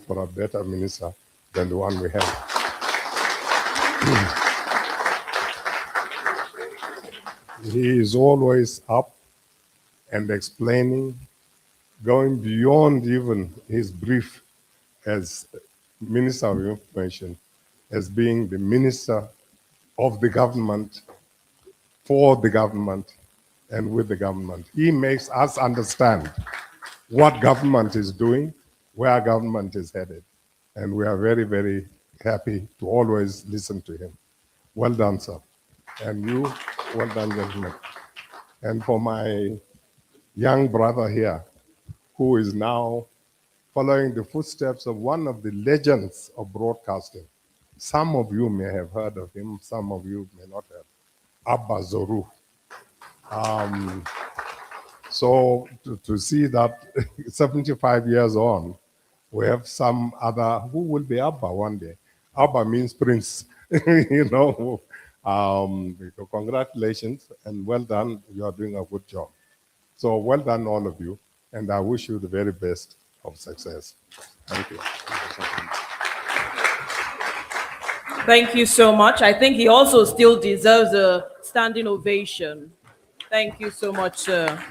for a better minister than the one we have. He is always up and explaining, going beyond even his brief as Minister of Information, as being the minister of the government, for the government, and with the government. He makes us understand what government is doing, where government is headed. And we are very, very happy to always listen to him. Well done, sir. And you, well done, gentlemen. And for my young brother here, who is now following the footsteps of one of the legends of broadcasting. Some of you may have heard of him, some of you may not have. Abba Zoru. So to see that 75 years on, we have some other who will be Abba one day. Abba means prince, you know. Congratulations and well done. You are doing a good job. So well done, all of you, and I wish you the very best of success. Thank you. Thank you so much. I think he also still deserves a standing ovation. Thank you so much, sir.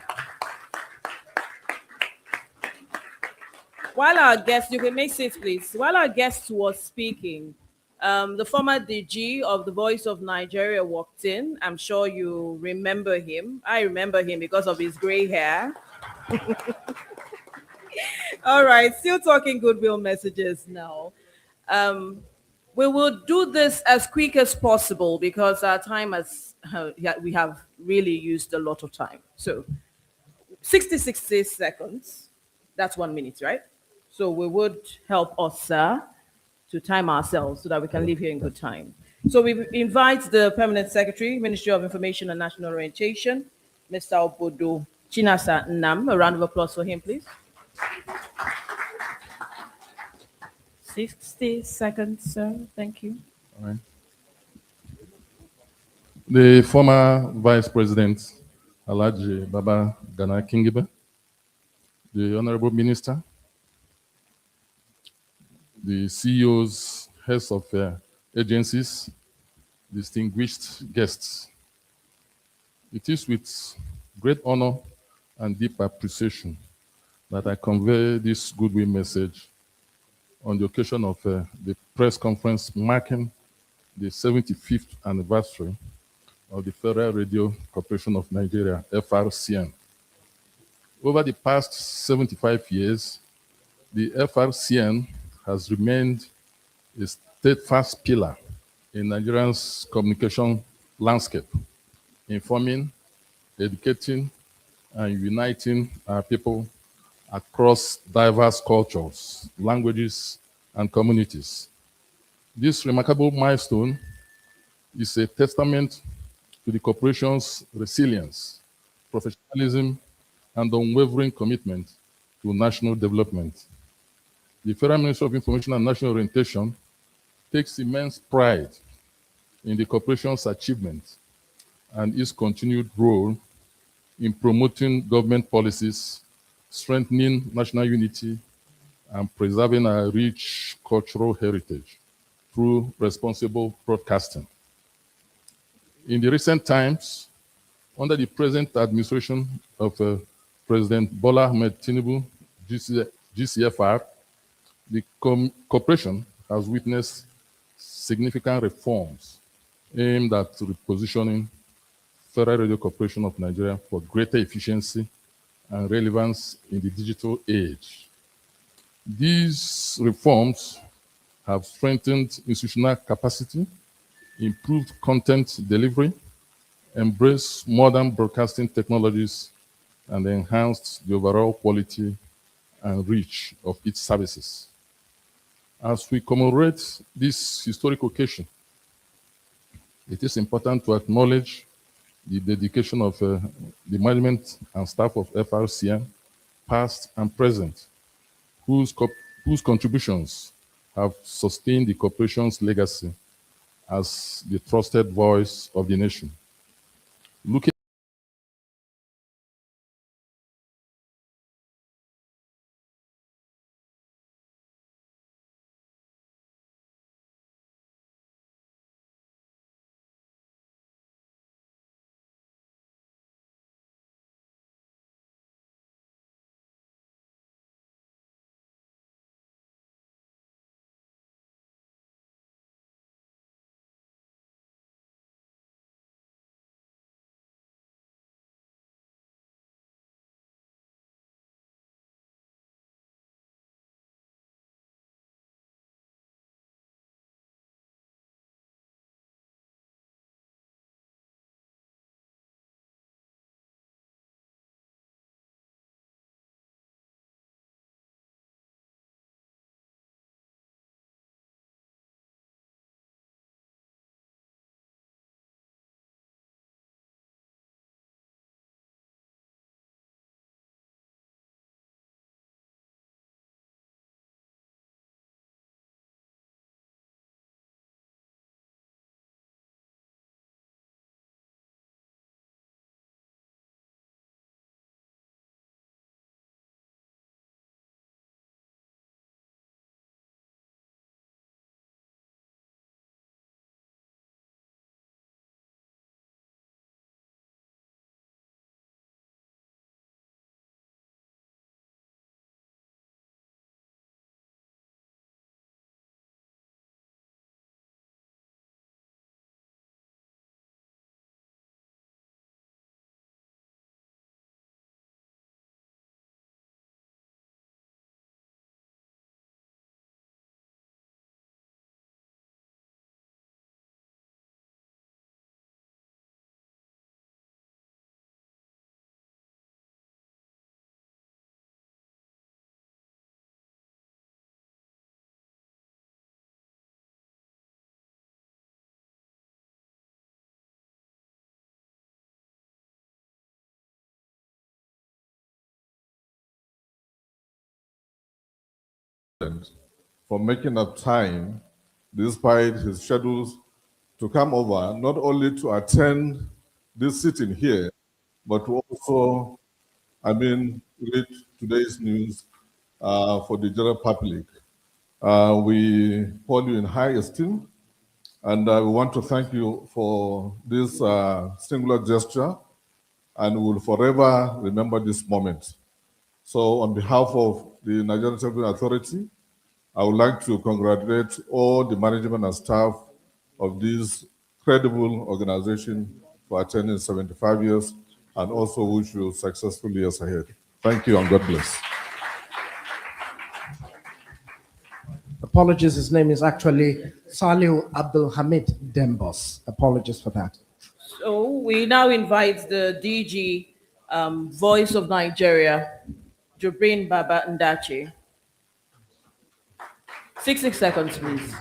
While our guest, you can make seats, please. While our guest was speaking, the former DG of the Voice of Nigeria walked in. I'm sure you remember him. I remember him because of his gray hair. All right, still talking goodwill messages now. We will do this as quick as possible because our time has, we have really used a lot of time. So 60 seconds, that's 1 minute, right? So we would help us, sir, to time ourselves so that we can leave here in good time. So we invite the Permanent Secretary, Ministry of Information and National Orientation, Mr. Obodo Chinasa Nam. A round of applause for him, please. 60 seconds, sir. Thank you. All right. The former Vice President, Alhaji Baba Gana Kingibe, the Honorable Minister, the CEOs, heads of agencies, distinguished guests. It is with great honor and deep appreciation that I convey this goodwill message on the occasion of the press conference marking the 75th anniversary of the Federal Radio Corporation of Nigeria, FRCN. Over the past 75 years, the FRCN has remained a steadfast pillar in Nigeria's communication landscape, informing, educating, and uniting our people across diverse cultures, languages, and communities. This remarkable milestone is a testament to the corporation's resilience, professionalism, and unwavering commitment to national development. The Federal Ministry of Information and National Orientation takes immense pride in the corporation's achievements and its continued role in promoting government policies, strengthening national unity, and preserving our rich cultural heritage through responsible broadcasting. In the recent times, under the present administration of President Bola Ahmed Tinubu, GCFR, the corporation has witnessed significant reforms aimed at repositioning Federal Radio Corporation of Nigeria for greater efficiency and relevance in the digital age. These reforms have strengthened institutional capacity, improved content delivery, embraced modern broadcasting technologies, and enhanced the overall quality and reach of its services. As we commemorate this historic occasion, it is important to acknowledge the dedication of the management and staff of FRCN, past and present, whose contributions have sustained the corporation's legacy as the trusted voice of the nation. Looking for making up time, despite his schedules, to come over, not only to attend this sitting here, but to also, read today's news for the general public. We hold you in high esteem, and we want to thank you for this singular gesture, and we will forever remember this moment. So on behalf of the Nigerian Television Authority, I would like to congratulate all the management and staff of this credible organization for attending 75 years, and also wish you successful years ahead. Thank you and God bless. Apologies, his name is actually Salih Abdul Hamid Dembos. Apologies for that. So we now invite the DG, Voice of Nigeria, Jubrin Baba Ndachi. 6 seconds, please.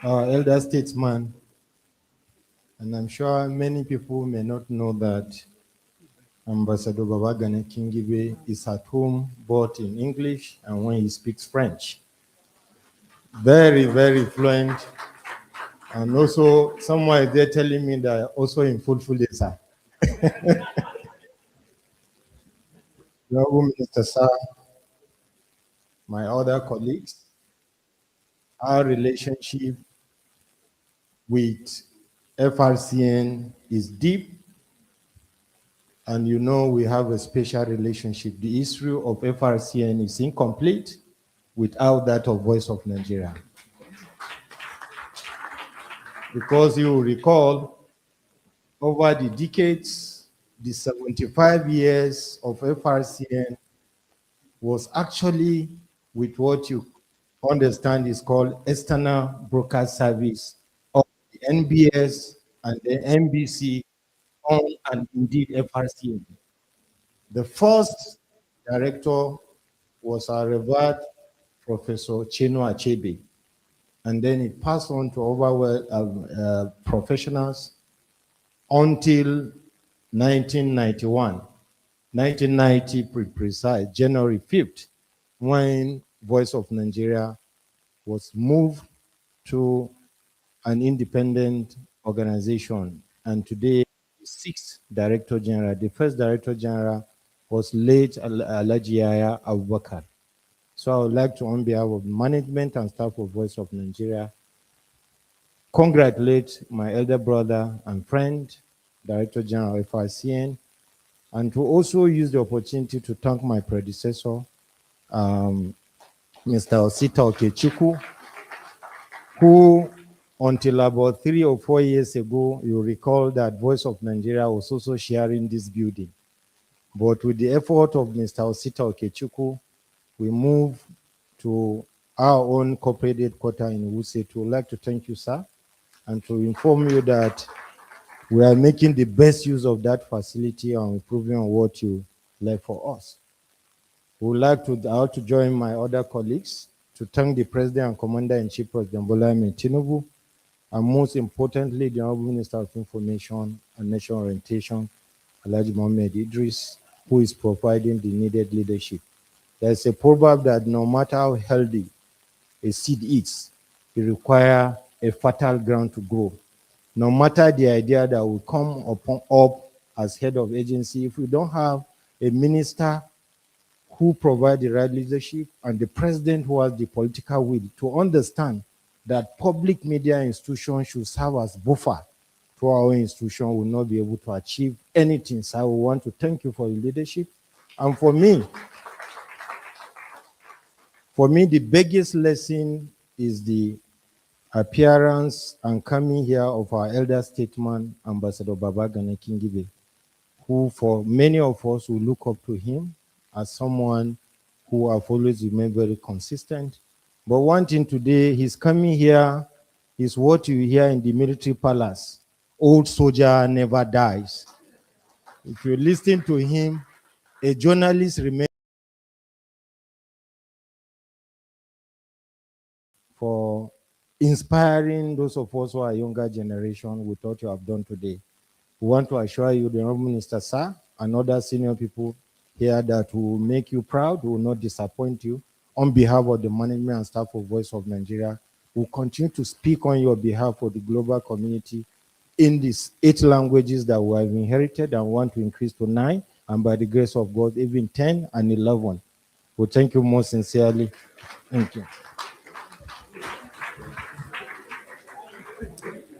Our elder statesman, and I'm sure many people may not know that Ambassador Babagana Kingibe is at home both in English and when he speaks French. Very, very fluent. And also, someone is there telling me that also in full sir. Honorable Minister Sir, my other colleagues, our relationship with FRCN is deep, and you know we have a special relationship. The history of FRCN is incomplete without that of Voice of Nigeria. Because you will recall, over the decades, the 75 years of FRCN was actually with what you understand is called external broadcast service of the NBS and the NBC on and indeed FRCN. The first director was our revered Professor Chinua Achebe, and then it passed on to other professionals until 1991, 1990 precise, January 5th, when Voice of Nigeria was moved to an independent organization. And today, the sixth Director General, the first Director General was late Alhaji Yahya Abubakar. So I would like to, on behalf of management and staff of Voice of Nigeria, congratulate my elder brother and friend, Director General of FRCN, and to also use the opportunity to thank my predecessor, Mr. Osita Okechukwu, who until about 3 or 4 years ago, you recall that Voice of Nigeria was also sharing this building. But with the effort of Mr. Osita Okechukwu, we moved to our own corporate headquarters in Wuse. We'd like to thank you, sir, and to inform you that we are making the best use of that facility and improving on what you left for us. We would like to join my other colleagues to thank the President and Commander-in-Chief, President Bola Ahmed Tinubu, and most importantly, the Honorable Minister of Information and National Orientation, Alhaji Mohammed Idris, who is providing the needed leadership. There's a proverb that no matter how healthy a seed is, it requires a fertile ground to grow. No matter the idea that will come up as head of agency, if we don't have a minister who provide the right leadership and the president who has the political will to understand that public media institutions should serve as buffer to our institution, will not be able to achieve anything. So I want to thank you for your leadership. And for me, the biggest lesson is the appearance and coming here of our elder statesman, Ambassador Babagana Kingibe, who for many of us will look up to him as someone who have always remained very consistent. But one thing today, he's coming here is what you hear in the military palace: old soldier never dies. If you listen to him, a journalist remains for inspiring those of us who are younger generation with what you have done today. We want to assure you, the Honorable Minister, sir, and other senior people here, that will make you proud, will not disappoint you. on behalf of the management and staff of Voice of Nigeria, will continue to speak on your behalf for the global community in these 8 languages that we have inherited and want to increase to 9, and by the grace of God, even 10 and 11. Well, thank you most sincerely. Thank you.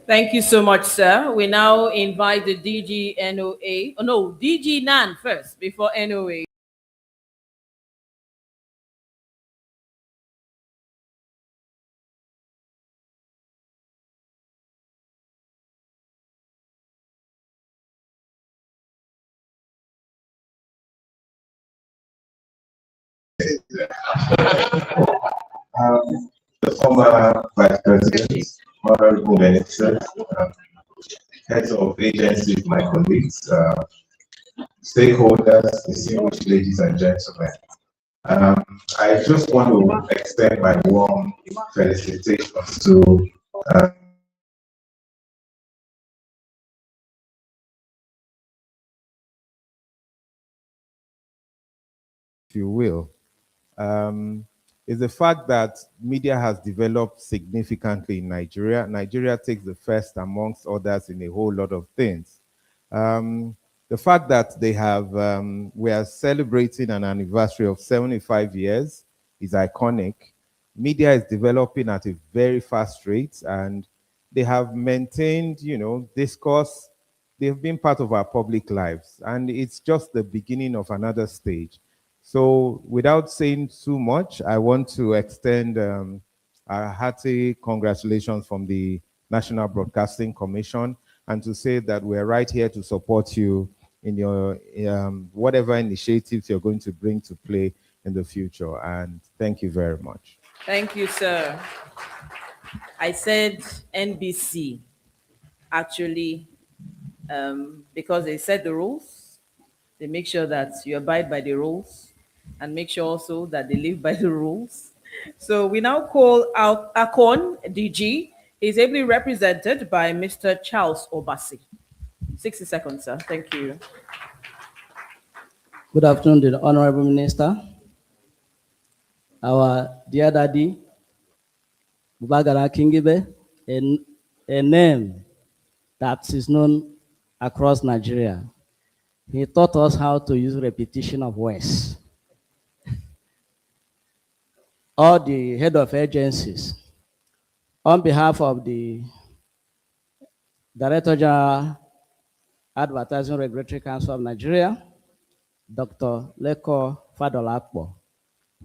Thank you so much, sir. We now invite the DG NOA. Oh, no, DG NAN first before NOA. The former Vice President, Honorable Ministers, heads of agencies, my colleagues, stakeholders, distinguished ladies and gentlemen. I just want to extend my warm felicitations to if you will, is the fact that media has developed significantly in Nigeria. Nigeria takes the first amongst others in a whole lot of things. The fact that they have, we are celebrating an anniversary of 75 years is iconic. Media is developing at a very fast rate, and they have maintained, discourse. They've been part of our public lives, and it's just the beginning of another stage. So without saying too much, I want to extend a hearty congratulations from the National Broadcasting Commission, and to say that we're right here to support you in your whatever initiatives you're going to bring to play in the future. And thank you very much. Thank you, sir. I said NBC, actually, because they set the rules. They make sure that you abide by the rules and make sure also that they live by the rules. So we now call out Akon DG. He's ably represented by Mr. Charles Obasi. 60 seconds, sir. Thank you. Good afternoon to the Honorable Minister, our dear daddy, Bubagara Kingibe, a name that is known across Nigeria. He taught us how to use repetition of words. All the head of agencies, on behalf of the Director General Advertising Regulatory Council of Nigeria, Dr. Leko Fadolakpo,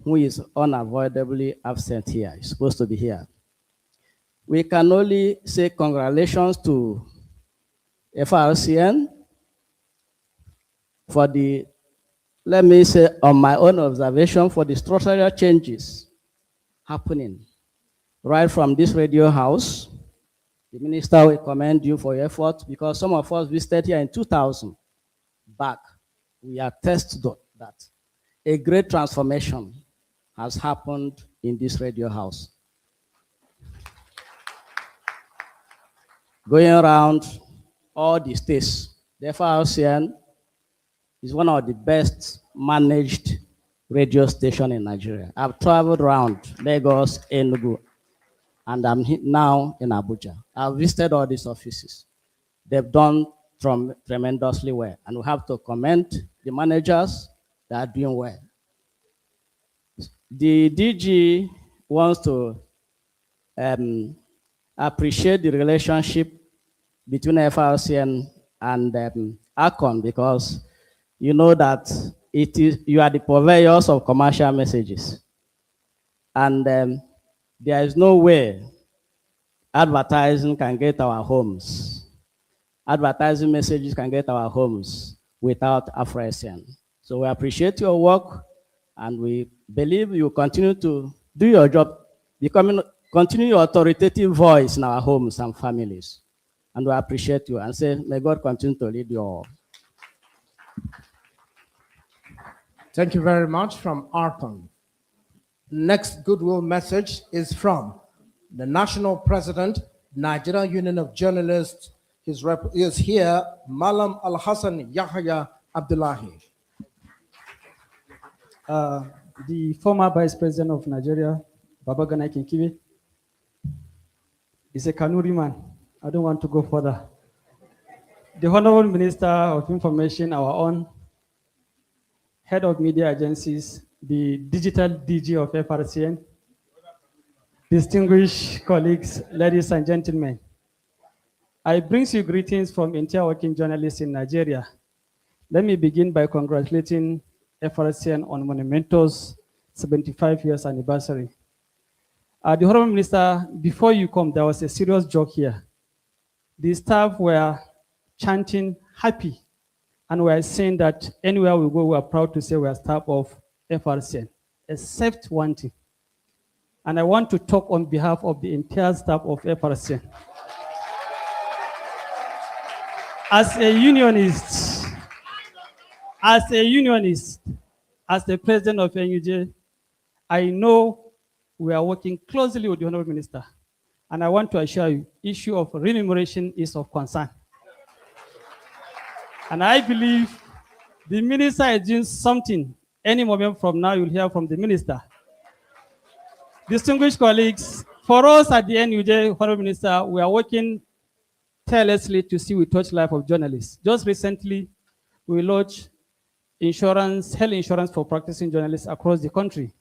who is unavoidably absent here, he's supposed to be here. We can only say congratulations to Frcn for the, let me say on my own observation, for the structural changes happening right from this radio house. The minister will commend you for your effort, because some of us visited here in 2000 back. We attest that a great transformation has happened in this radio house. Going around all the states, the FRCN is one of the best managed radio stations in Nigeria. I've traveled around Lagos, Enugu, and I'm now in Abuja. I've visited all these offices. They've done tremendously well, and we have to commend the managers that are doing well. The DG wants to appreciate the relationship between FRCN and ACON, because you know that you are the purveyors of commercial messages, and there is no way advertising can get our homes. Advertising messages can get our homes without FRCN. So we appreciate your work, and we believe you continue to do your job, continue your authoritative voice in our homes and families. And we appreciate you and say, may God continue to lead you all. Thank you very much from Arthur. Next goodwill message is from the National President, Nigerian Union of Journalists. His rep is here, Malam Al-Hassan Yahya Abdullahi. the former Vice President of Nigeria, Babagana Kinkibe, is a Kanuri man. I don't want to go further. The Honorable Minister of Information, our own Head of Media Agencies, the Digital DG of FRCN, distinguished colleagues, ladies and gentlemen, I bring you greetings from entire working journalists in Nigeria. Let me begin by congratulating FRCN on Monumento's 75 years anniversary. The Honorable Minister, before you come, there was a serious joke here. The staff were chanting happy and were saying that anywhere we go, we are proud to say we are staff of FRCN, except one thing. And I want to talk on behalf of the entire staff of FRCN. As a unionist, as the president of NUJ, I know we are working closely with the Honorable Minister. And I want to assure you, issue of remuneration is of concern. And I believe the minister is doing something. Any moment from now, you'll hear from the minister. Distinguished colleagues, for us at the NUJ, Honorable Minister, we are working tirelessly to see we touch life of journalists. Just recently, we launched health insurance for practicing journalists across the country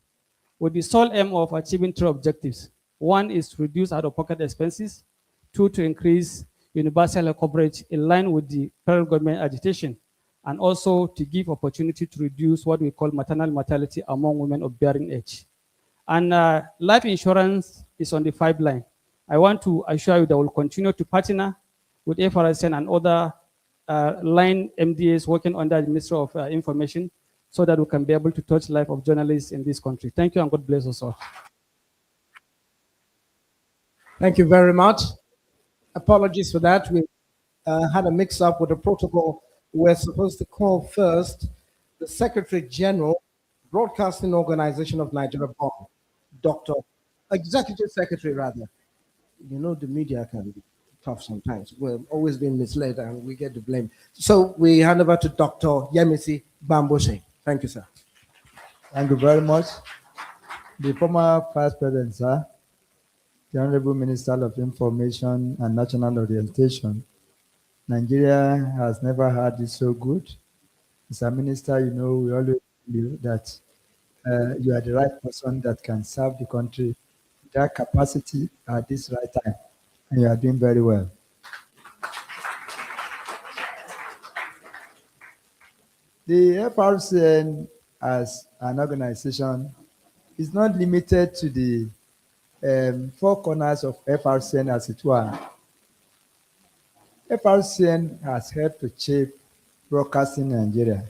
with the sole aim of achieving three objectives. One is to reduce out-of-pocket expenses. Two, to increase universal health coverage in line with the federal government agitation, and also to give opportunity to reduce what we call maternal mortality among women of bearing age. And life insurance is on the pipeline. I want to assure you that we'll continue to partner with FRSN and other line MDAs working under the Ministry of Information so that we can be able to touch life of journalists in this country. Thank you and God bless us all. Thank you very much. Apologies for that. We had a mix-up with the protocol. We're supposed to call first the Secretary General, Broadcasting Organization of Nigeria, Dr. Executive Secretary, rather. You know, the media can be tough sometimes. We're always being misled and we get the blame. So we hand over to Dr. Yemisi Bambose. Thank you, sir. Thank you very much. The former Vice President, sir, the Honorable Minister of Information and National Orientation, Nigeria has never had it so good. Mr. Minister, you know, we always believe that you are the right person that can serve the country with that capacity at this right time, and you are doing very well. The FRCN as an organization is not limited to the four corners of FRCN, as it were. FRCN has helped to shape broadcasting in Nigeria.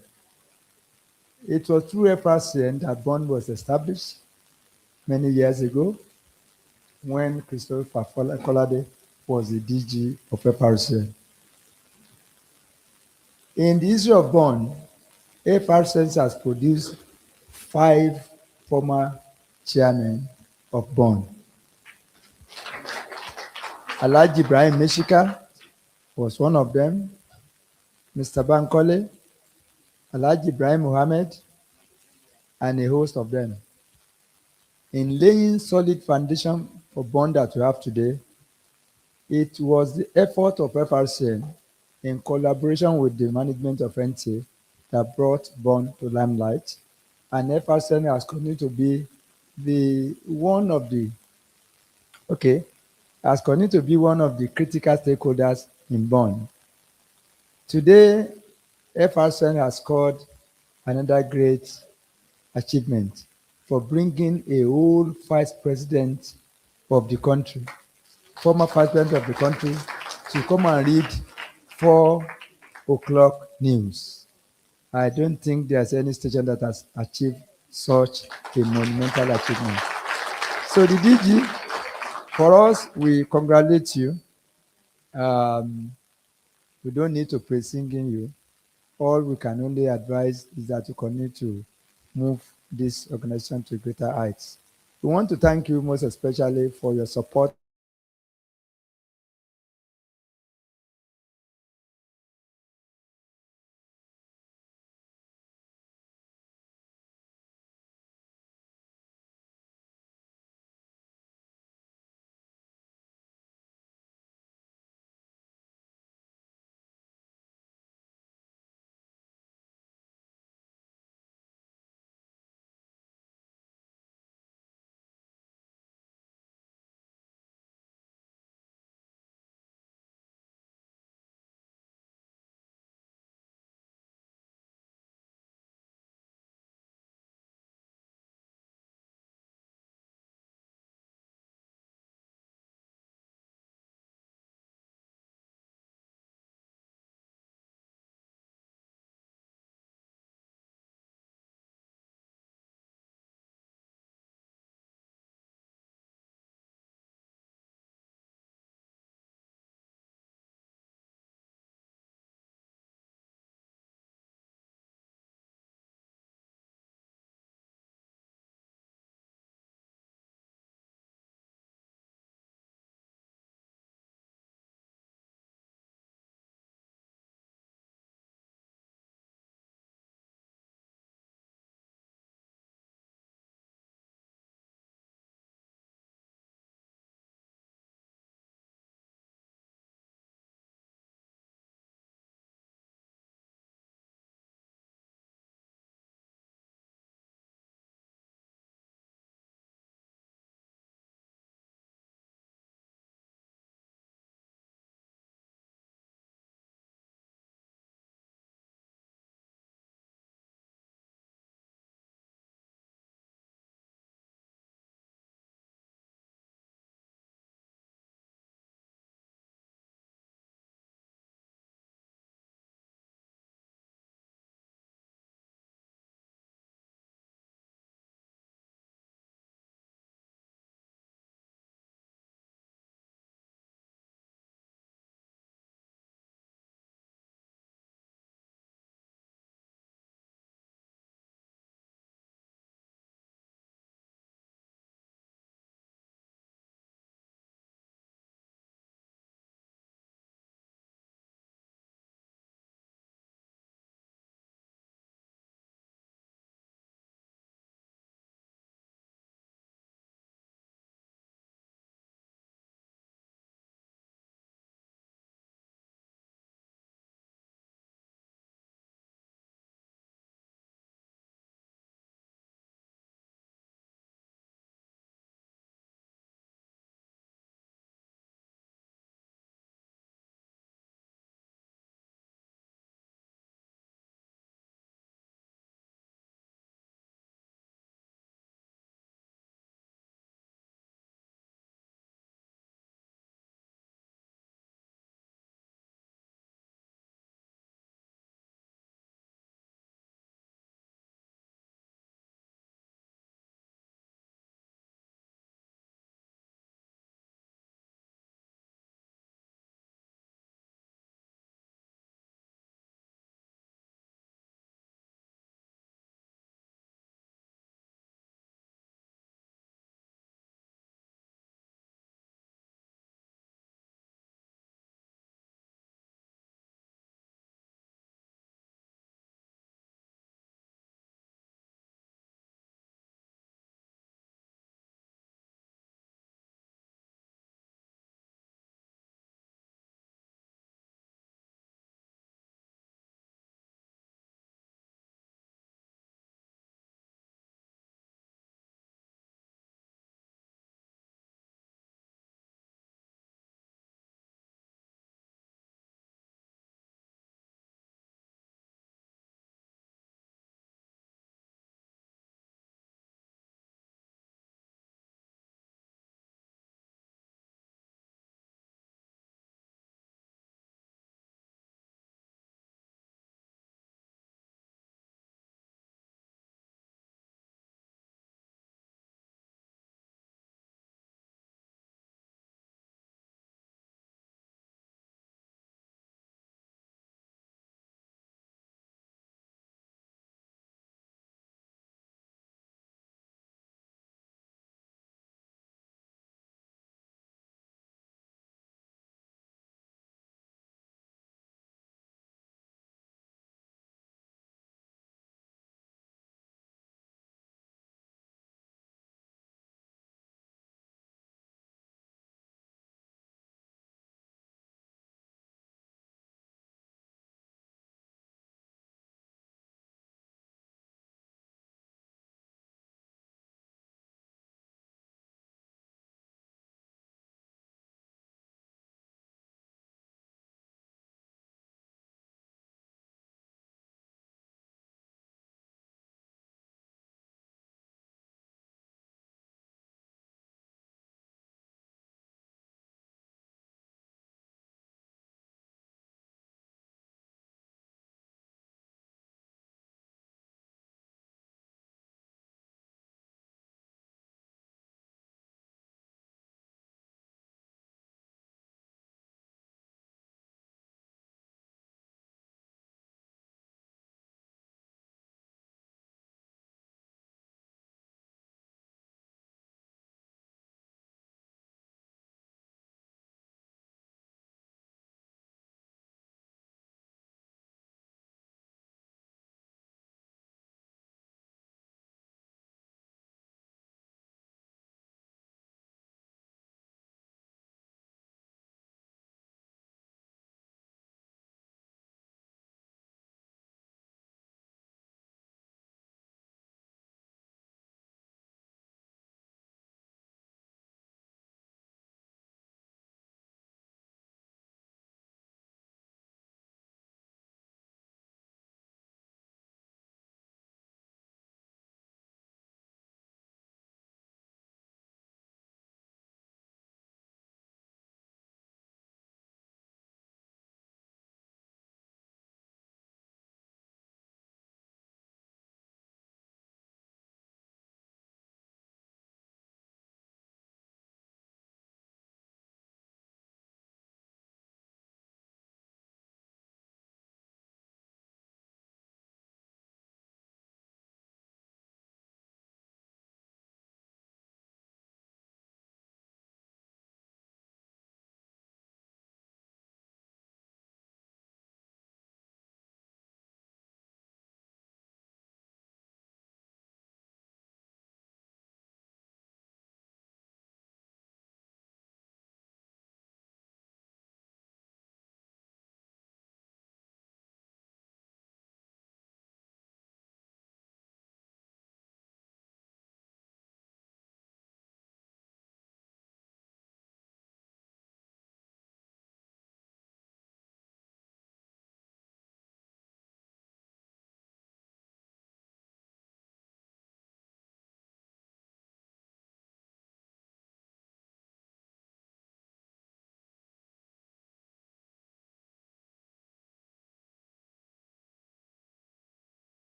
It was through FRCN that Bond was established many years ago when Christopher Kolade was the DG of FRCN. In the history of Bond, FRCN has produced 5 former chairmen of Bond. Alhaji Ibrahim Meshika was one of them, Mr. Bankole, Alhaji Ibrahim Mohammed, and a host of them. In laying solid foundation for Bond that we have today, it was the effort of FRCN in collaboration with the management of NTA that brought Bond to limelight, and FRCN has continued to be one of the critical stakeholders in Bond. Today, FRCN has scored another great achievement for bringing a whole vice president of the country, former president of the country, to come and read 4:00 news. I don't think there's any station that has achieved such a monumental achievement. So the DG, for us, we congratulate you. We don't need to praise singing you. All we can only advise is that you continue to move this organization to greater heights. We want to thank you most especially for your support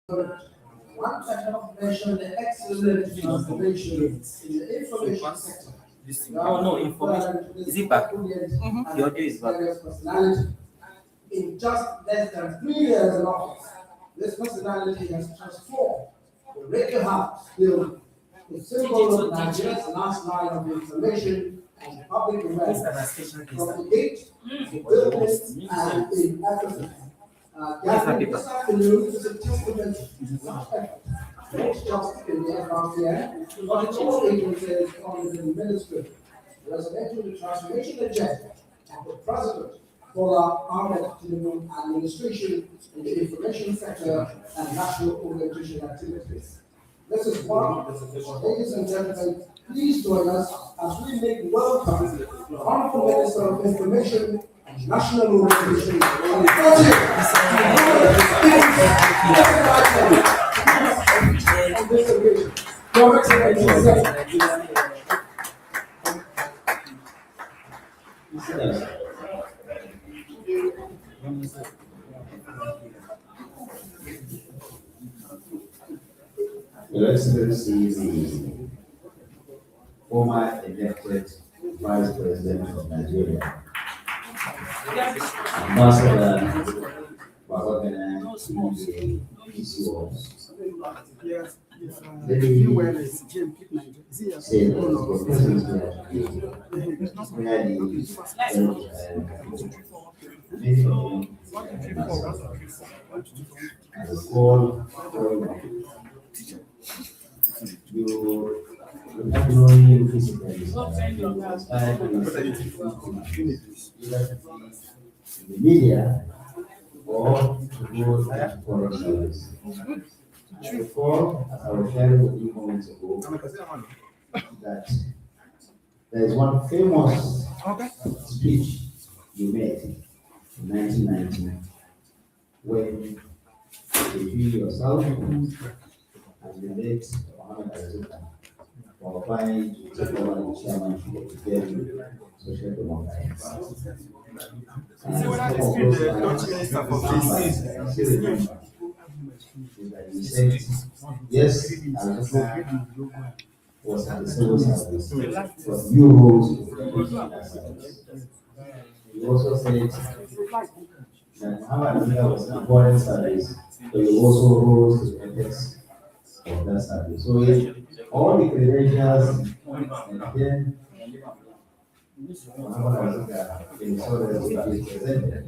One cannot measure the excellent transformation in the information sector. Oh, no, information. Is it back? The audio is back. Personality. In just less than 3 years in office, this personality has transformed the radio house building, the symbol of Nigeria's last line of information and public awareness, from the gate to buildings and in everything. Gathering this afternoon is a testament to not effort, not just in the FRCN, but in all agencies under the ministry, resonating the transformation agenda of the President Bola Ahmed Tinubu administration in the information sector and national orientation activities. This is one, ladies and gentlemen, please join us as we make welcome the Honorable Minister of Information and National Orientation on the on this occasion. Your Excellency, Your Excellency, the former elected Vice President of Nigeria, Ambassador Babagana PCOs. Let me say that your presence here today really many of them as a call for you vocabulary physically inspired in the media or to go to foreign service. Before, as I was sharing with you moments ago, that there is one famous speech you made in 1990 when you yourself and the late Mohammed Azuka were applying to take over the chairmanship of the Daily Social Democrats. And some of those I still remember is that he said, yes, Azuka was at the civil service, but you rose to the service. He also said that Muhammad Azuka was an important service, but he also rose to the ethics of that service. So all the credentials and then Muhammad Azuka in Soros is presented,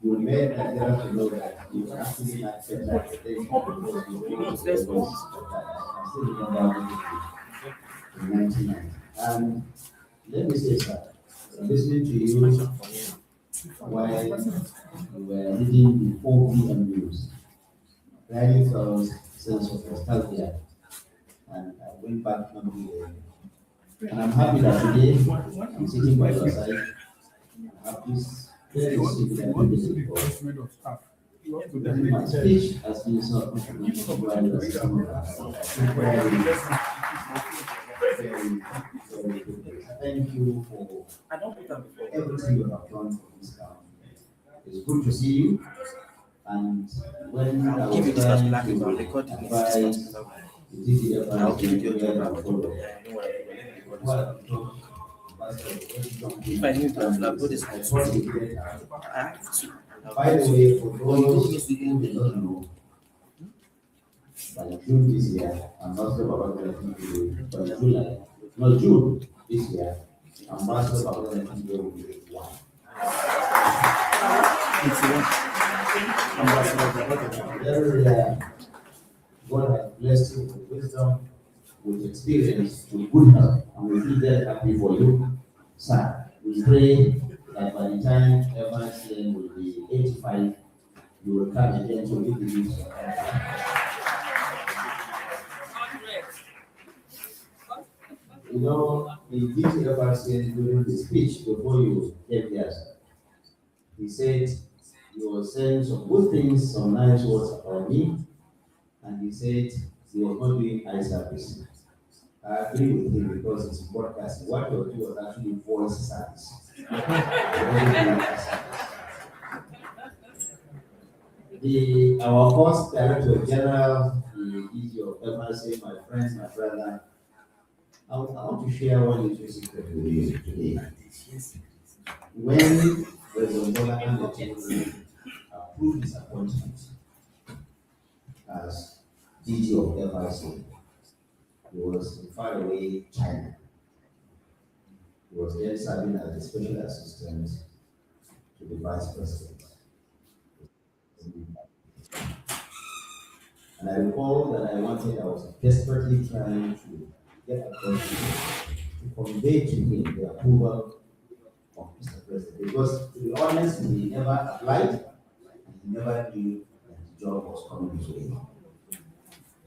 you made Nigeria to know that you actually not set that attention because you were I still remember in 1990. And let me say, sir, listening to you while you were reading the 4 p.m. news, really felt a sense of nostalgia. And I went back memory lane. And I'm happy that today I'm sitting by your side. I have this very significant meeting for my speech has been so very, very good. Thank you for everything you have done for this town. It's good to see you. And when I was trying to advise the DPF if I knew to upload this, I have to. By the way, for those who do not know, by June this year, I'm not sure about the by July, no June this year, Ambassador about the will be one. God has blessed you with wisdom, with experience, with good health, and we feel very happy for you, sir. We pray that by the time Frcn will be 85, you will come again to lead the news. You know, in teaching Frcn during the speech before you came here, he said you were saying some good things, some nice words about me, and he said he was not doing eye service. I agree with him because it's broadcasting. What you do was actually voice service. The Our first Director General, the DG of FRC, my friend, my brother, I want to share one little secret with you today. When President Bola Ahmed Tinubu approved his appointment as DG of FRC, he was in faraway China. He was then serving as the special assistant to the vice president. And I recall that I was desperately trying to get across to convey to him the approval of Mr. President. Because to be honest, he never applied and he never knew that the job was coming his way.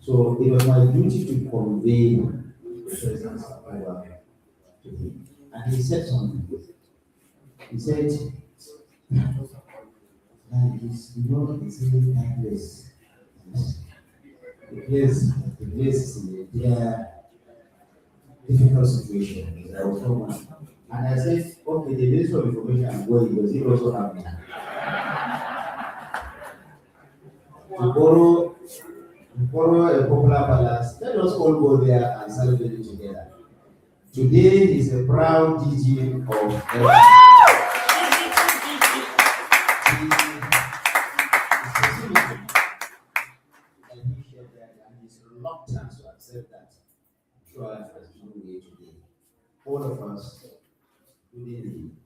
So it was my duty to convey the president's approval to him. And he said something. He said, it's really timeless. The place is in a difficult situation. I was from one. And I said, okay, the Minister of Information I'm going, because he also have me. To borrow a popular palace, let us all go there and celebrate it together. Today is a proud DG of reluctance to accept that trial has no way today. All of us, including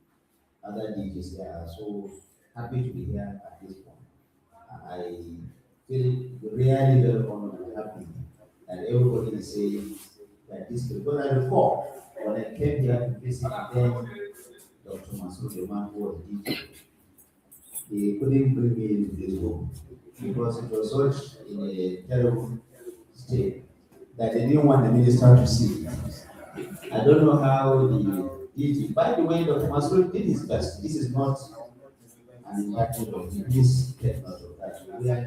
the other DJs here, are so happy to be here at this point. I feel really very honored and happy that everybody is saying that this, because I recall when I came here to visit then Dr. Masoud, the man who was DJ, they couldn't bring me into this room because it was such in a terrible state that they didn't want the minister to see it. I don't know how the DG. By the way, Dr. Masoud did his best. This is not an indictment of him. Please take note of that. We are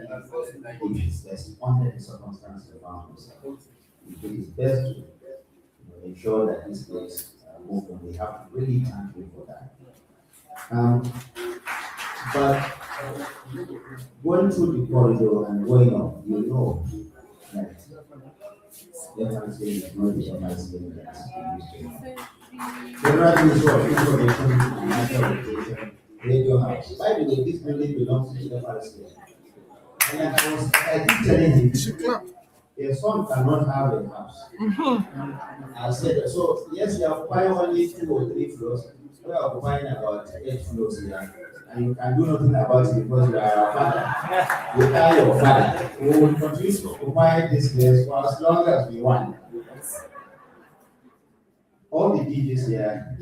did his best under the circumstances around himself. He did his best to ensure that this place moved on. We have to really thank him for that. But going through the corridor and going up, you know that the FRC is not the FRC that Federal Ministry of Information and National Education, Radio House. By the way, this building belongs to the FRC. And I keep telling him, a son cannot have a house. I said, so yes, you occupy only 2 or 3 floors. We are occupying about 8 floors here. And you can do nothing about it because you are our father. You are your father. We will continue to occupy this place for as long as we want. All the DJs here,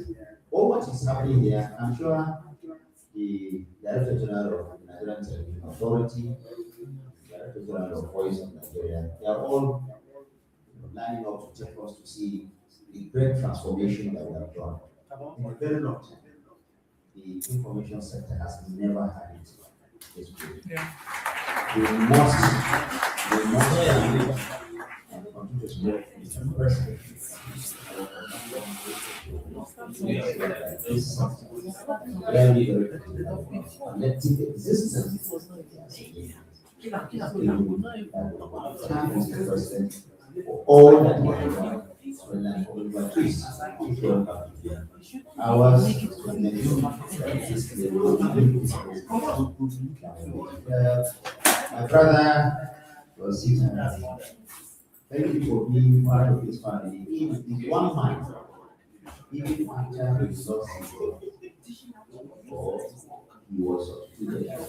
all what is happening here, I'm sure the Director General of the Nigerian Television Authority, the Director General of Voice of Nigeria, they are all lining up to take us to see the great transformation that we have done. In a very long time, the information sector has never had it this way. Yeah. We must and continue to work with the president. This very, very collective existence. Thank the president for all that he has done. My brother was sitting. Thank you for being part of this family. He's one man. Even after he lost his job, or he was substituted as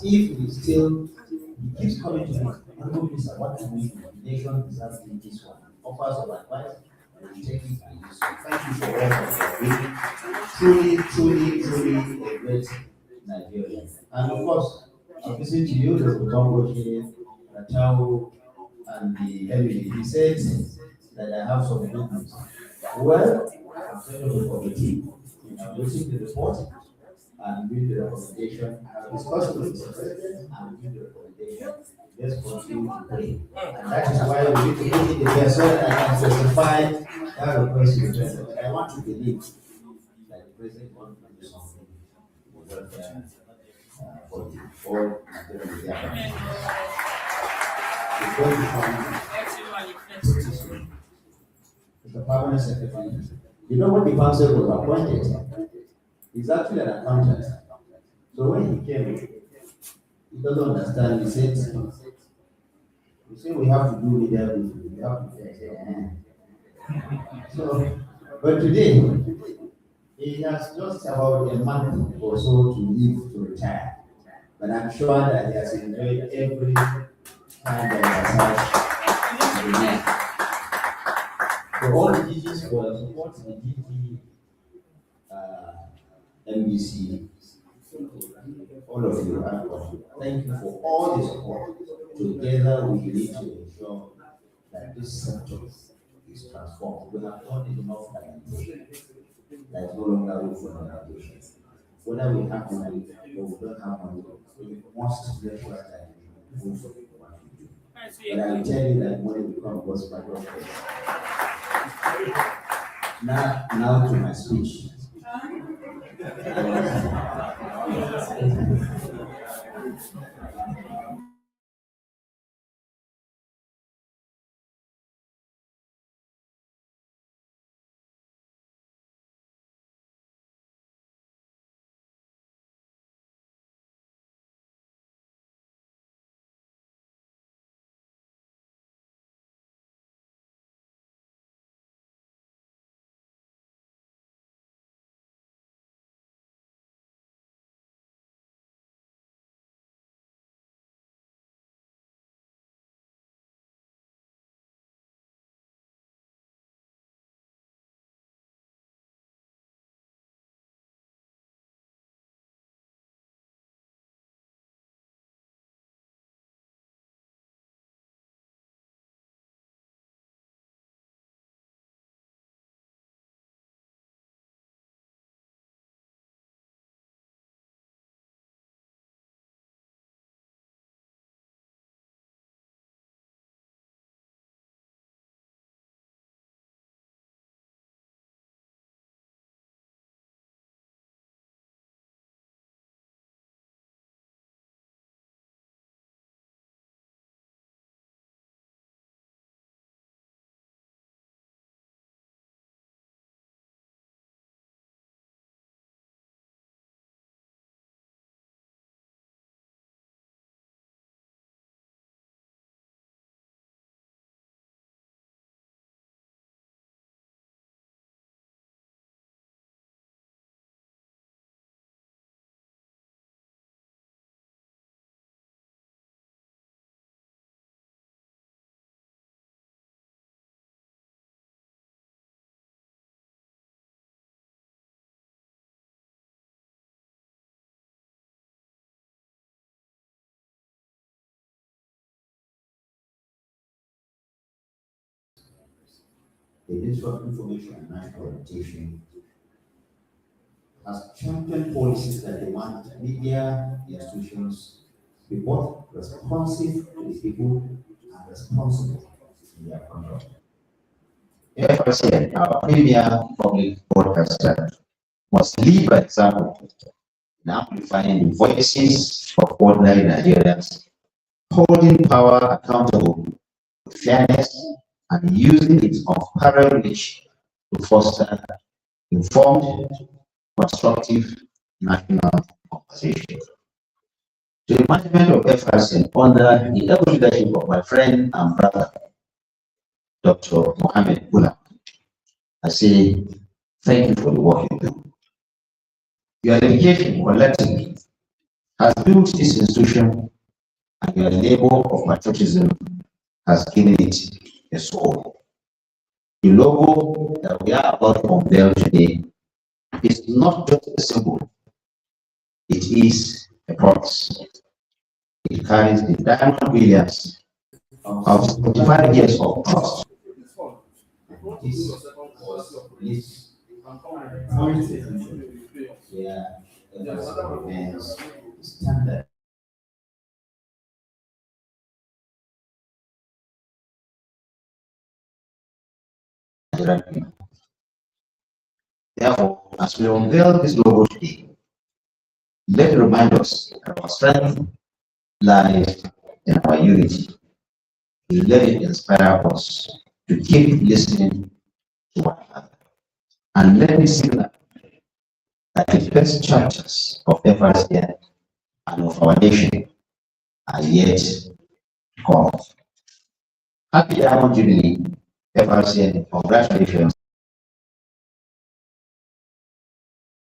if he still, he keeps coming to me. What do we do? The nation deserves this one. Offers of advice, and we take it and use it. Thank you for all that you are doing. Truly a great Nigerian. And of course, I'll listen to you, the Bongochi, Ratao, and the Emily. He said that I have some good news. Well, I'm telling the committee, I'm listening to the report and give the recommendation. I've discussed with the president and give the recommendation Let's continue to pray. And that is why we need to put in the verse so that I can specify that request to the president. But I want to believe that the president wants to do something for the all Nigerian. It's going to come pretty soon. The permanent secretary. You know what the council was appointed? He's actually an accountant. So when he came, he doesn't understand. He said, "You say we have to do with everything. We have to say, So, but today, he has just about a month or so to leave to retire. But I'm sure that he has enjoyed every time that he has had. So all the DGs were support the DG, MBC, all of you, thank you for all the support. Together we need to ensure that this sector is transformed. We have done enough lamentation. There is no longer room for lamentation. Whether we have money or we don't have money, we must make sure that we move what we do. But I will tell you that money will come because my God first. Now to my speech. The Ministry of Information and National Orientation has championed policies that demand media institutions be both responsive to the people and responsible in their conduct. FRCN, our premier public broadcaster, must lead by example in amplifying the voices of ordinary Nigerians, holding power accountable with fairness, and using its unparalleled reach to foster informed, constructive national conversation. To the management of FRCN under the able leadership of my friend and brother, Dr. Mohammed Bula, I say thank you for the work you do. Your dedication collectively has built this institution, and your labor of patriotism has given it a soul. The logo that we are about to unveil today is not just a symbol, it is a promise. It carries the diamond brilliance of 75 years of trust. This was released where remains standard Nigerian people. Therefore, as we unveil this logo today, let it remind us that our strength lies in our unity. Let it inspire us to keep listening to one another. And let me signal that the best chapters of FRCN and of our nation are yet to come. Happy Diamond Jubilee, FRCN. Congratulations.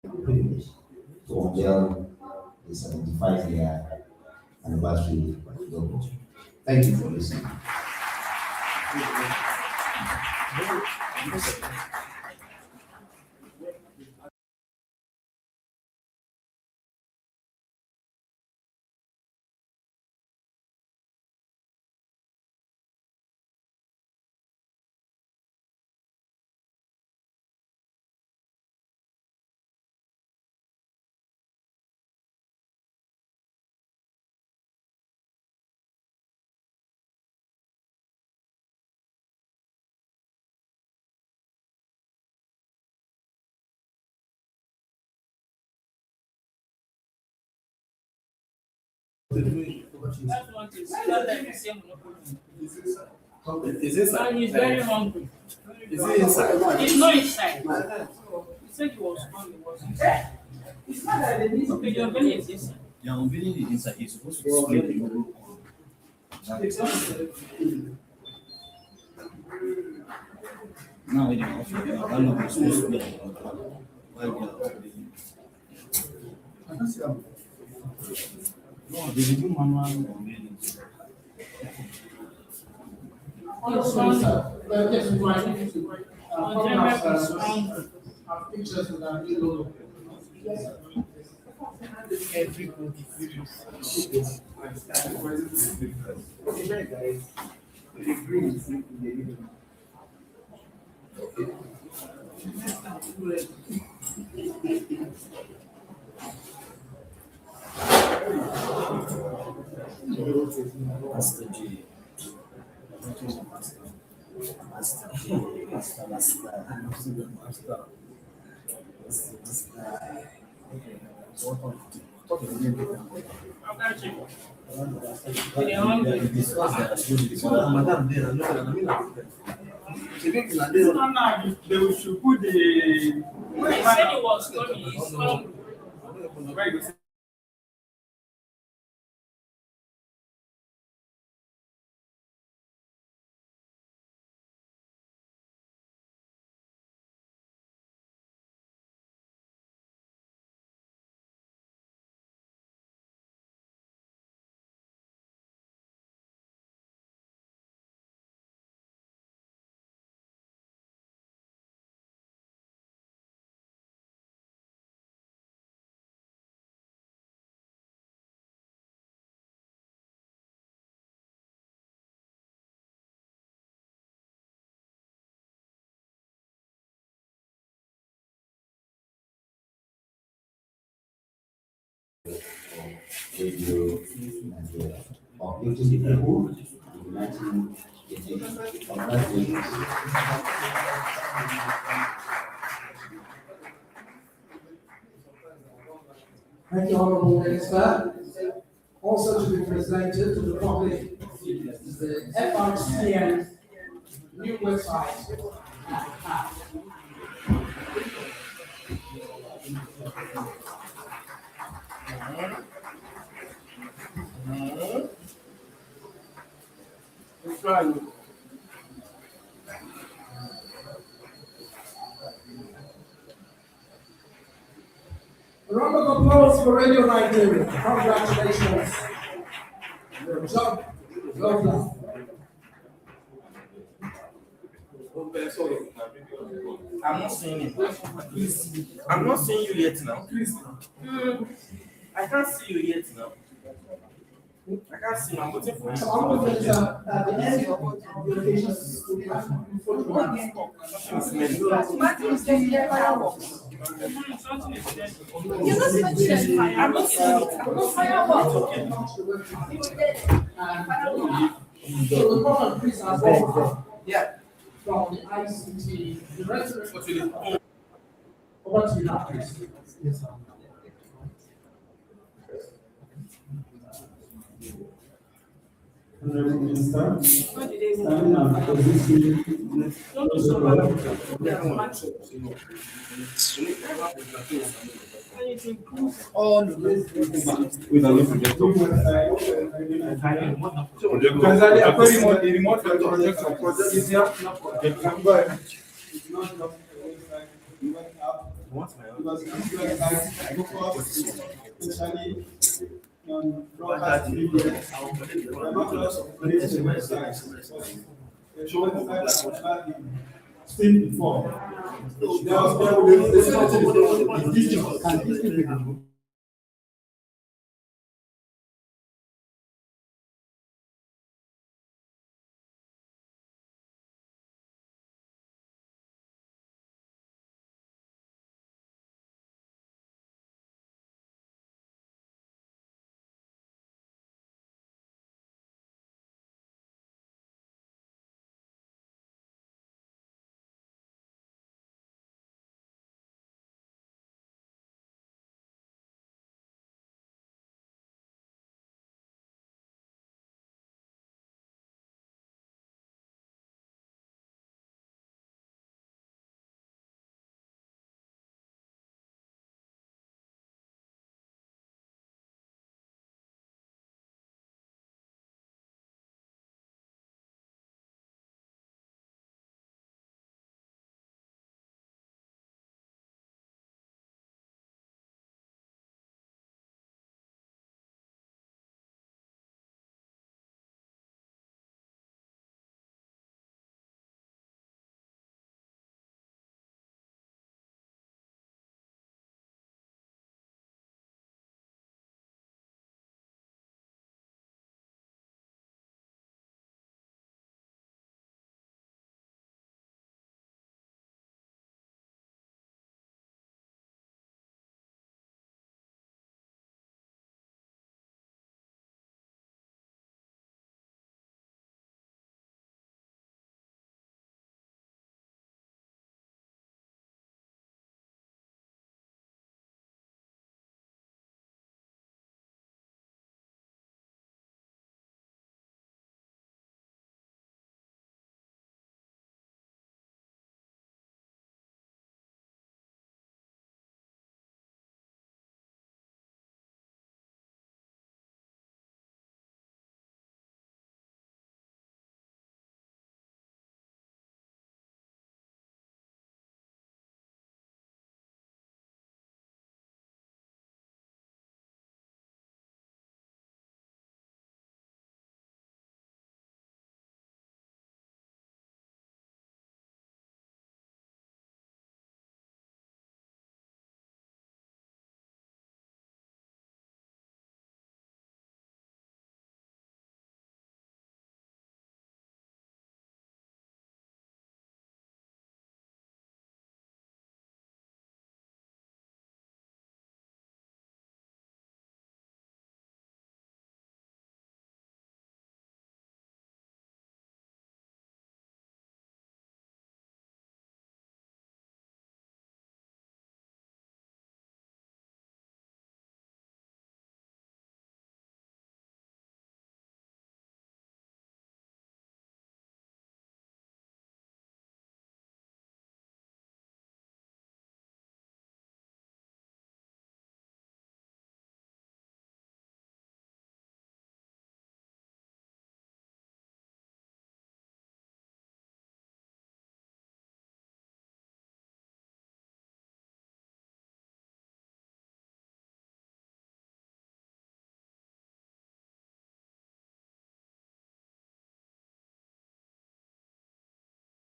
Privilege to unveil the 75-year anniversary logo. Thank you for listening. Is inside. He's very hungry. Is it inside? He's not inside. He said he was hungry. Was inside. It's not that they need. Okay, your belly is inside. Yeah, I'm belly is inside. He's supposed to display the logo on. Now, you know, I don't know. It's supposed to be why we are. I don't see how. No, there's a new manual on mailing. Pictures with our new logo. Master G. Master G. Master. They should put the. He said he was coming. Radio and uplifting the people, uniting the nation. Congratulations. Thank you, Honorable Minister. Also to be presented to the public is the FRCN new website. A round of applause for Radio Nigeria. Congratulations. Your job well done. I'm not seeing it. I'm not seeing you yet now. I can't see you yet now. I can't see you. I'm waiting for you. So I'm going to at the end of the occasion, You're not mentioning fire. I'm not seeing it. I'm not fireworks. So the problem is as well. Yeah. from the ICT Directorate. Over to you now, please. Yes, sir. Honorable Minister, standing on position all the with a little projector. The remote project is here. Go ahead. It's not just the website. We went up. Because this website focus especially on broadcast media. We're not just creating websites. The website has never been seen before. There was digital.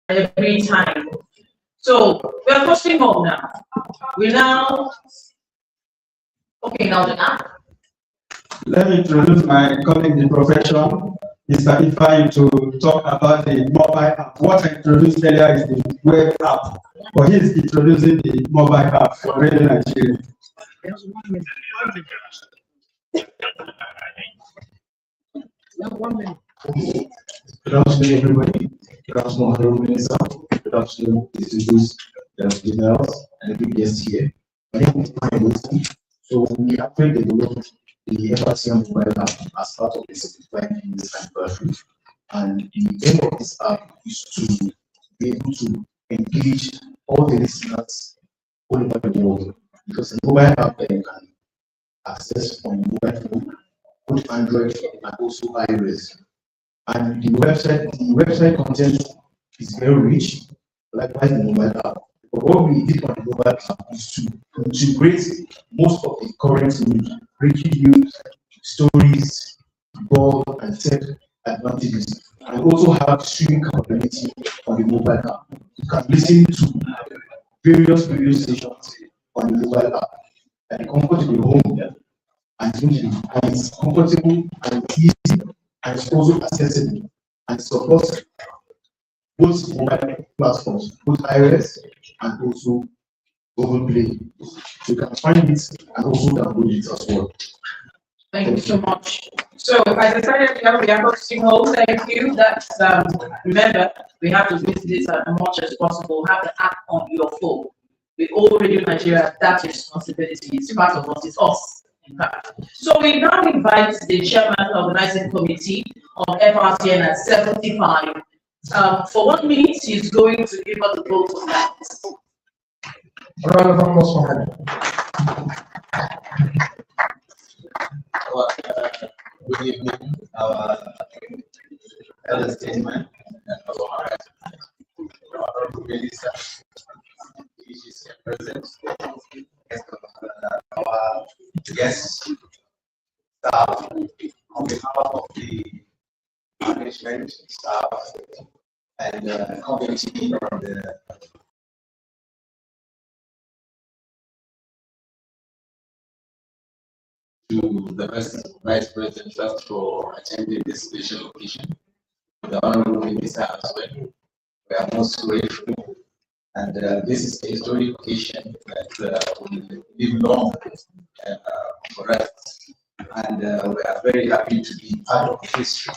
Every time. So we're posting home now. We now, okay, now the app. Let me introduce my colleague in profession, Mr. Ifeanyi, to talk about the mobile app. What I introduced earlier is the web app, but he is introducing the mobile app for Radio Nigeria. Good afternoon, everybody. Good afternoon, Honorable Minister. Good afternoon, distinguished generals and the guests here. My name is Mike. So we actually developed the FRCN mobile app as part of the 65 years anniversary. And the aim of this app is to be able to engage all the listeners all over the world. Because the mobile app you can access on mobile phone, both Android and also iOS. And the website content is very rich, likewise the mobile app. But what we did on the mobile app is to integrate most of the current news, breaking news, stories, ball, and tech advantages, and also have streaming capability on the mobile app. You can listen to various radio stations on the mobile app, and the comfort of your home and it's comfortable and easy, and it's also accessible and supports both mobile platforms, both iOS and also Google Play. So you can find it and also download it as well. Thank you so much. So as I said, we are focusing home. Thank you. That's remember, we have to visit this as much as possible. Have the app on your phone. We all Radio Nigeria, that responsibility. It's part of us, it's us, in fact. So we now invite the chairman of the organizing committee on FRCN at 75. For 1 minute, he's going to give us the vote of that. Round of applause for him. Good evening, our elder statesman, our honorable minister, is present, our guests, staff, on behalf of the management, staff, and community from the to the Vice President first for attending this special occasion. The Honorable Minister as well. We are most grateful. And this is a historic occasion that will live long for us. And we are very happy to be part of history.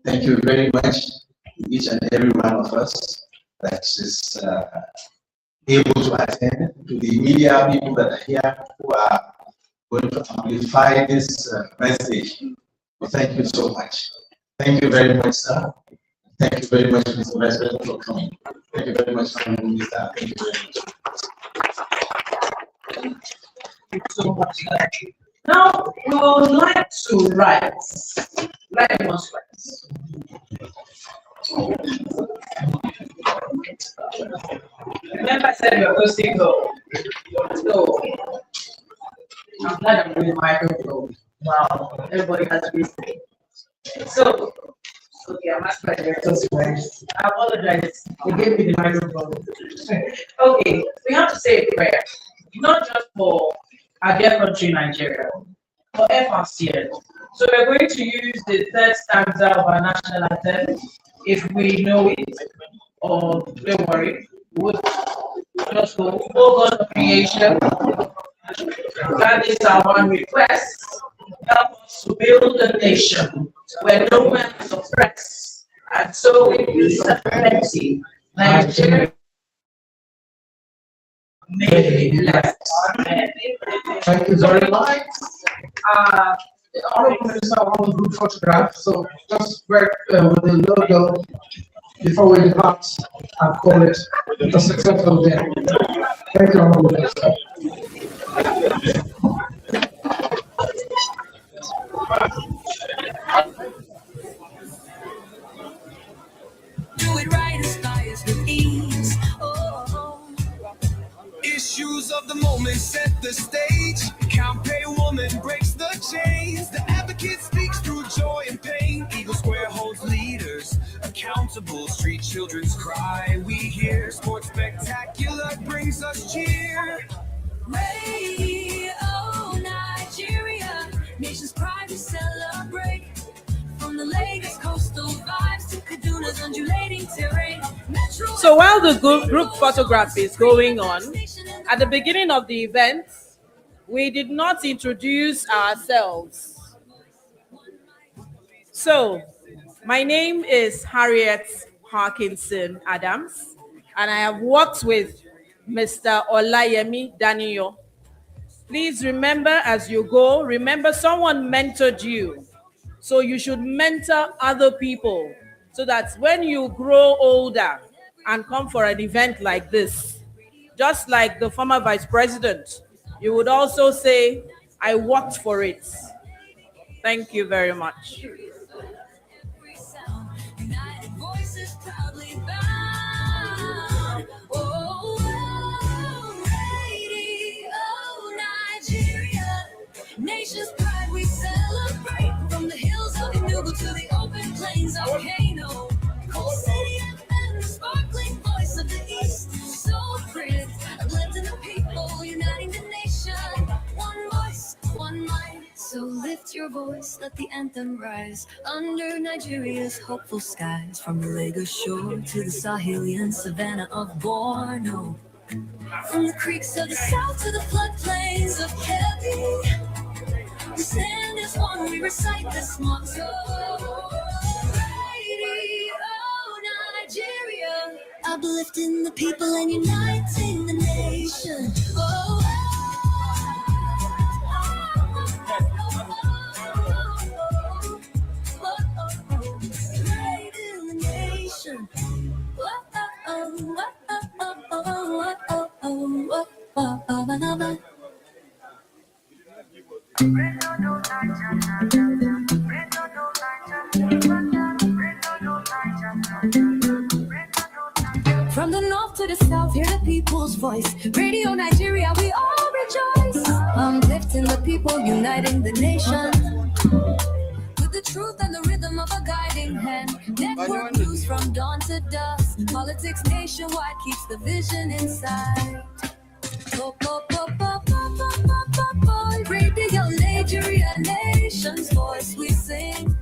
Thank you very much to each and every one of us that is able to attend, to the media people that are here who are going to amplify this message. Well, thank you so much. Thank you very much, sir. Thank you very much, Mr. Vice President, for coming. Thank you very much, Honorable Minister. Thank you very much. Thank you so much. Now, we would like to write. Write once, remember, I said you're hosting go. So, I'm glad I'm doing microphone. Wow, everybody has to be safe. So, okay, I'm asking my director's words. I apologize. They gave me the microphone. Okay, we have to say a prayer, not just for our dear country, Nigeria, for FRCN. So we're going to use the third stanza of our national anthem, if we know it, or don't worry, we'll just go, oh God of creation, that is our one request. Help us to build a nation where no man is oppressed, and so in peace and plenty, Nigeria may be blessed. Amen. Thank you very much. The Honorable Minister on group photograph, so just work with the logo before we depart and call it a successful day. Thank you, Honorable Minister. Do it right as fires with ease. Issues of the moment set the stage. Campaign woman breaks the chains. The advocate speaks through joy and pain. Eagle Square holds leaders accountable. Street children's cry we hear. Sports spectacular brings us cheer. Radio Nigeria, nation's pride we celebrate. From the Lagos coastal vibes to Kaduna's undulating terrain. So while the group photograph is going on, at the beginning of the event, we did not introduce ourselves. So, my name is Harriet Parkinson Adams, and I have worked with Mr. Olayemi Daniel. Please remember as you go, remember someone mentored you. So you should mentor other people so that when you grow older and come for an event like this, just like the former vice president, you would also say, I worked for it. Thank you very much. United voices proudly bound. Radio Nigeria, nation's pride we celebrate. From the hills of Enugu to the open plains of Kano, Coal City and the sparkling voice of the East. So great, uplifting the people, uniting the nation. One voice, one mind. So lift your voice, let the anthem rise under Nigeria's hopeful skies. From the Lagos shore to the Sahelian savannah of Borno, from the creeks of the south to the floodplains of Kebbi, we stand as one, we recite this motto. Radio Nigeria, uplifting the people and uniting the nation. From the north to the south, hear the people's voice. Radio Nigeria, we all rejoice. Uplifting the people, uniting the nation. With the truth and the rhythm of a guiding hand. Network news from dawn to dusk. Politics nationwide keeps the vision inside. Radio Nigeria, nation's voice we sing.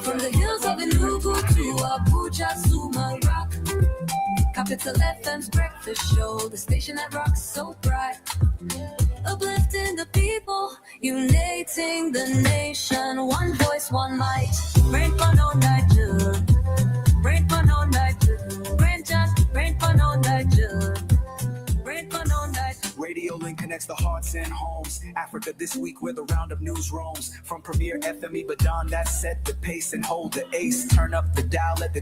From the hills of Enugu to Abuja, Sumarak. Capital FM's breakfast show, the station that rocks so bright. Uplifting the people, uniting the nation. One voice, one might. Brain fun on Niger. Brain fun on Niger. Brain fun on Niger. Brain fun on Niger. Radio Link connects the hearts and homes. Africa this week where the roundup news roams. From Premier FM Ibadan that set the pace and hold the ace. Turn up the dial, let the